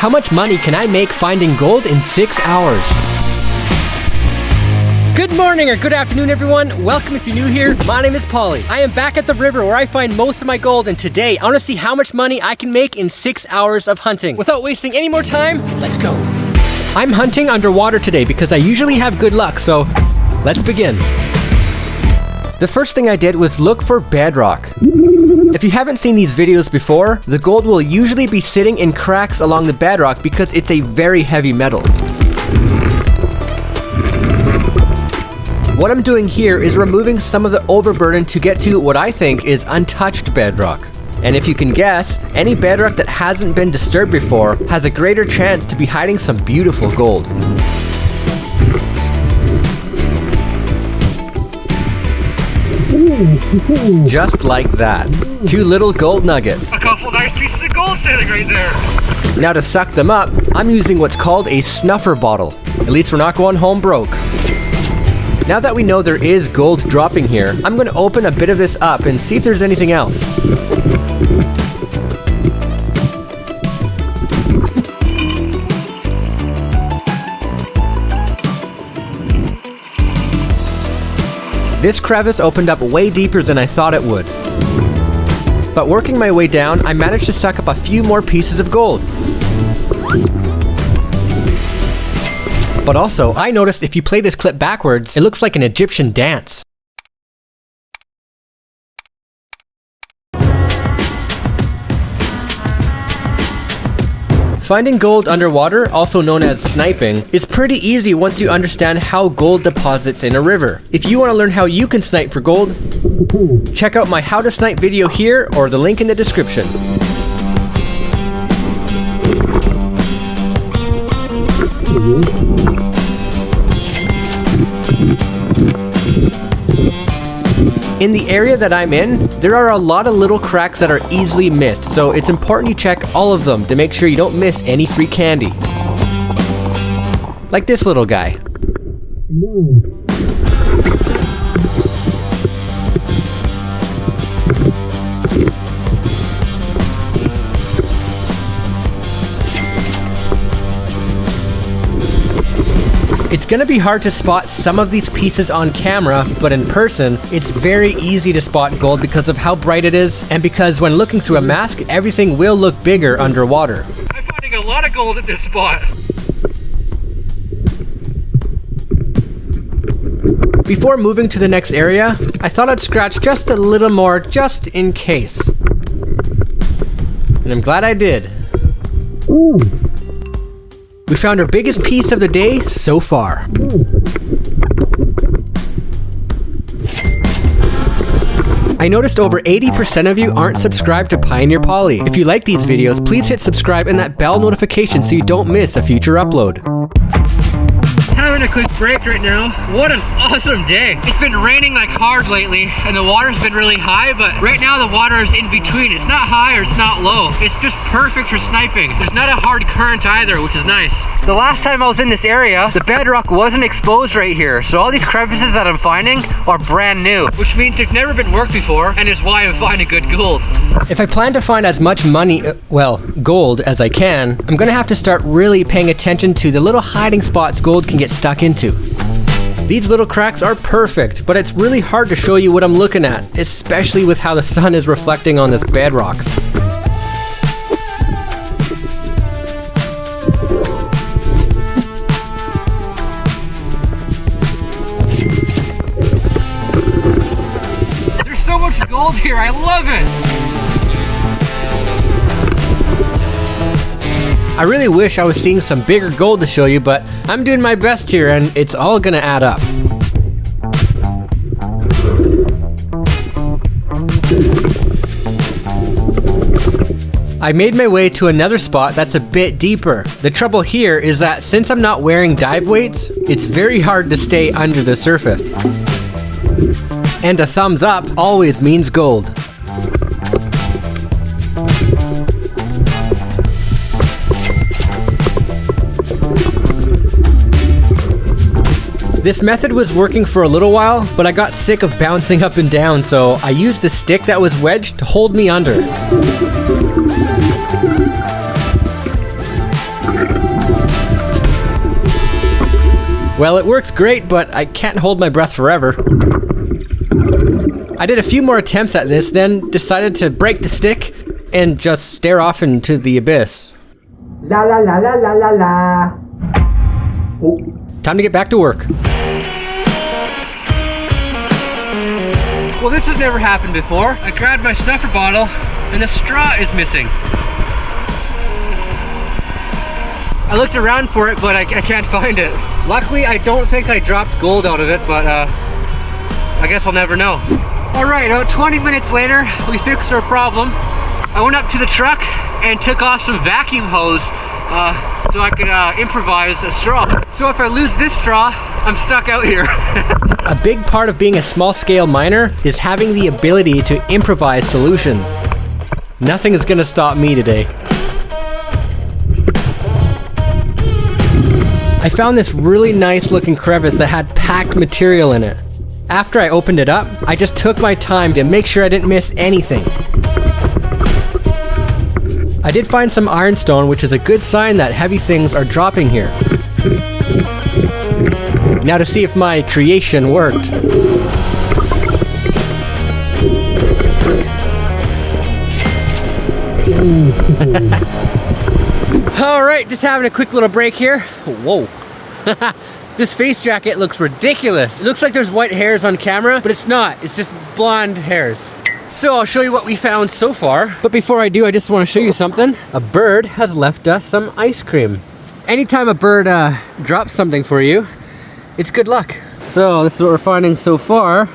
How much money can I make finding gold in 6 hours? Good morning or good afternoon, everyone. Welcome if you're new here. My name is Paulie. I am back at the river where I find most of my gold, and today I want to see how much money I can make in 6 hours of hunting. Without wasting any more time, let's go. I'm hunting underwater today because I usually have good luck, so let's begin. The first thing I did was look for bedrock. If you haven't seen these videos before, the gold will usually be sitting in cracks along the bedrock because it's a very heavy metal. What I'm doing here is removing some of the overburden to get to what I think is untouched bedrock. And if you can guess, any bedrock that hasn't been disturbed before has a greater chance to be hiding some beautiful gold. Just like that. 2 little gold nuggets. A couple nice pieces of gold sitting right there. Now to suck them up, I'm using what's called a snuffer bottle. At least we're not going home broke. Now that we know there is gold dropping here, I'm going to open a bit of this up and see if there's anything else. This crevice opened up way deeper than I thought it would. But working my way down, I managed to suck up a few more pieces of gold. But also, I noticed if you play this clip backwards, it looks like an Egyptian dance. Finding gold underwater, also known as sniping, is pretty easy once you understand how gold deposits in a river. If you want to learn how you can snipe for gold, check out my how to snipe video here or the link in the description. In the area that I'm in, there are a lot of little cracks that are easily missed, so it's important you check all of them to make sure you don't miss any free candy. Like this little guy. It's gonna be hard to spot some of these pieces on camera, but in person, it's very easy to spot gold because of how bright it is, and because when looking through a mask, everything will look bigger underwater. I'm finding a lot of gold at this spot. Before moving to the next area, I thought I'd scratch just a little more, just in case. And I'm glad I did. Ooh. We found our biggest piece of the day so far. I noticed over 80% of you aren't subscribed to Pioneer Paulie. If you like these videos, please hit subscribe and that bell notification so you don't miss a future upload. Having a quick break right now. What an awesome day. It's been raining like hard lately and the water's been really high, but right now the water is in between. It's not high or it's not low. It's just perfect for sniping. There's not a hard current either, which is nice. The last time I was in this area, the bedrock wasn't exposed right here, so all these crevices that I'm finding are brand new, which means they've never been worked before, and is why I'm finding good gold. If I plan to find as much money, gold as I can, I'm gonna have to start really paying attention to the little hiding spots gold can get stuck into. These little cracks are perfect, but it's really hard to show you what I'm looking at, especially with how the sun is reflecting on this bedrock. There's so much gold here, I love it! I really wish I was seeing some bigger gold to show you, but I'm doing my best here and it's all gonna add up. I made my way to another spot that's a bit deeper. The trouble here is that since I'm not wearing dive weights, it's very hard to stay under the surface. And a thumbs up always means gold. This method was working for a little while, but I got sick of bouncing up and down, so I used the stick that was wedged to hold me under. Well, it works great, but I can't hold my breath forever. I did a few more attempts at this, then decided to break the stick and just stare off into the abyss. La la la la la la la. Oh. Time to get back to work. Well, this has never happened before. I grabbed my snuffer bottle and the straw is missing. I looked around for it, but I can't find it. Luckily, I don't think I dropped gold out of it, but I guess I'll never know. All right, about 20 minutes later, we fixed our problem. I went up to the truck and took off some vacuum hose so I could improvise a straw. So if I lose this straw, I'm stuck out here. A big part of being a small-scale miner is having the ability to improvise solutions. Nothing is gonna stop me today. I found this really nice looking crevice that had packed material in it. After I opened it up, I just took my time to make sure I didn't miss anything. I did find some ironstone, which is a good sign that heavy things are dropping here. Now to see if my creation worked. Alright, just having a quick little break here. Whoa. This face jacket looks ridiculous. It looks like there's white hairs on camera, but it's not. It's just blonde hairs. So I'll show you what we found so far. But before I do, I just want to show you something. A bird has left us some ice cream. Anytime a bird drops something for you, it's good luck. So this is what we're finding so far.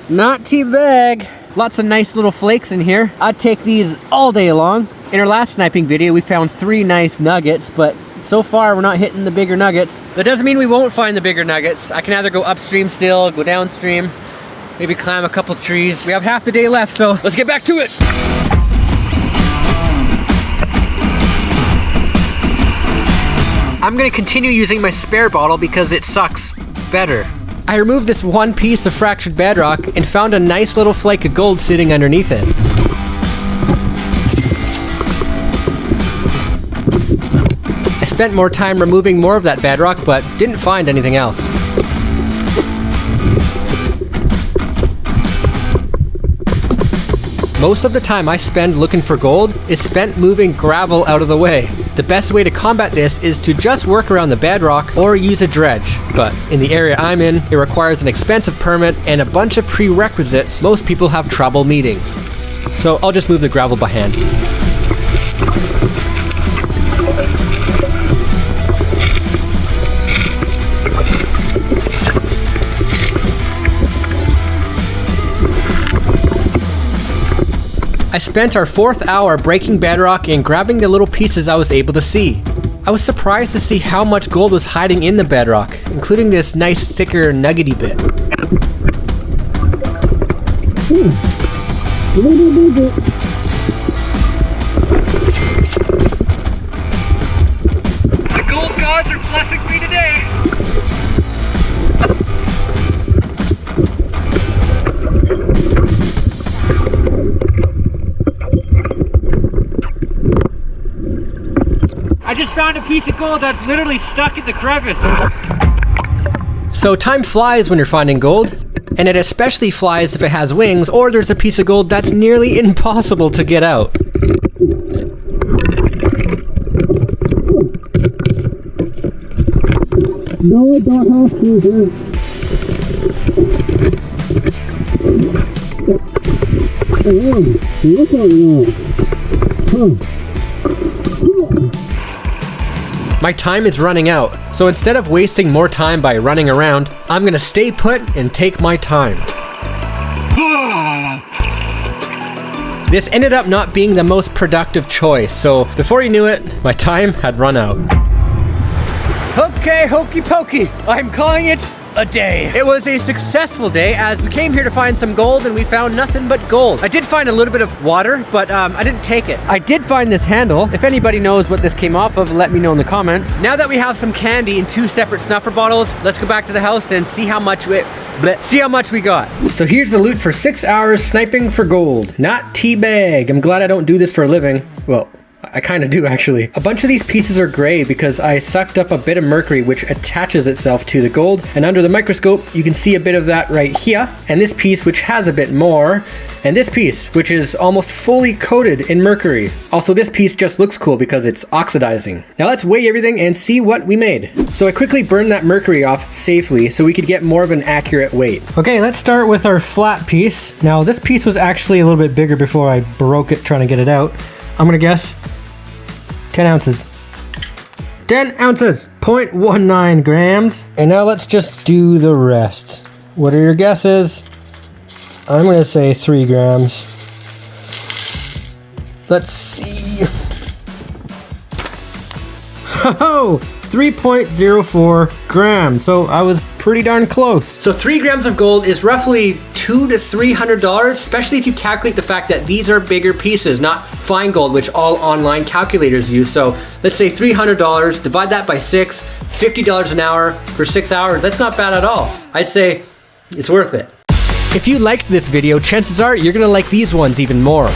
Not too bad. Lots of nice little flakes in here. I'd take these all day long. In our last sniping video, we found 3 nice nuggets, but so far we're not hitting the bigger nuggets. That doesn't mean we won't find the bigger nuggets. I can either go upstream still, go downstream, maybe climb a couple trees. We have half the day left, so let's get back to it. I'm gonna continue using my spare bottle because it sucks better. I removed this one piece of fractured bedrock and found a nice little flake of gold sitting underneath it. I spent more time removing more of that bedrock, but didn't find anything else. Most of the time I spend looking for gold is spent moving gravel out of the way. The best way to combat this is to just work around the bedrock or use a dredge. But in the area I'm in, it requires an expensive permit and a bunch of prerequisites most people have trouble meeting. So I'll just move the gravel by hand. I spent our 4th hour breaking bedrock and grabbing the little pieces I was able to see. I was surprised to see how much gold was hiding in the bedrock, including this nice thicker nuggety bit. The gold gods are blessing me today. I just found a piece of gold that's literally stuck in the crevice. So time flies when you're finding gold, and it especially flies if it has wings or there's a piece of gold that's nearly impossible to get out. No, I don't have to here. Look at that. My time is running out, so instead of wasting more time by running around, I'm gonna stay put and take my time. This ended up not being the most productive choice, so before you knew it, my time had run out. Okay, hokey pokey. I'm calling it a day. It was a successful day as we came here to find some gold and we found nothing but gold. I did find a little bit of water, but I didn't take it. I did find this handle. If anybody knows what this came off of, let me know in the comments. Now that we have some candy in 2 separate snuffer bottles, let's go back to the house and see how much we got. So here's the loot for 6 hours sniping for gold. Not teabag. I'm glad I don't do this for a living. Well, I kind of do actually. A bunch of these pieces are gray because I sucked up a bit of mercury which attaches itself to the gold, and under the microscope you can see a bit of that right here, and this piece which has a bit more, and this piece which is almost fully coated in mercury. Also, this piece just looks cool because it's oxidizing. Now let's weigh everything and see what we made. So I quickly burned that mercury off safely so we could get more of an accurate weight. Okay, let's start with our flat piece. Now this piece was actually a little bit bigger before I broke it trying to get it out. I'm gonna guess 10 ounces. 10 ounces, 0.19 grams. And now let's just do the rest. What are your guesses? I'm gonna say 3 grams. Let's see. Oh, 3.04 grams. So I was pretty darn close. So 3 grams of gold is roughly $200 to $300, especially if you calculate the fact that these are bigger pieces, not fine gold, which all online calculators use. So let's say $300, divide that by 6, $50 an hour for 6 hours. That's not bad at all. I'd say it's worth it. If you liked this video, chances are you're gonna like these ones even more.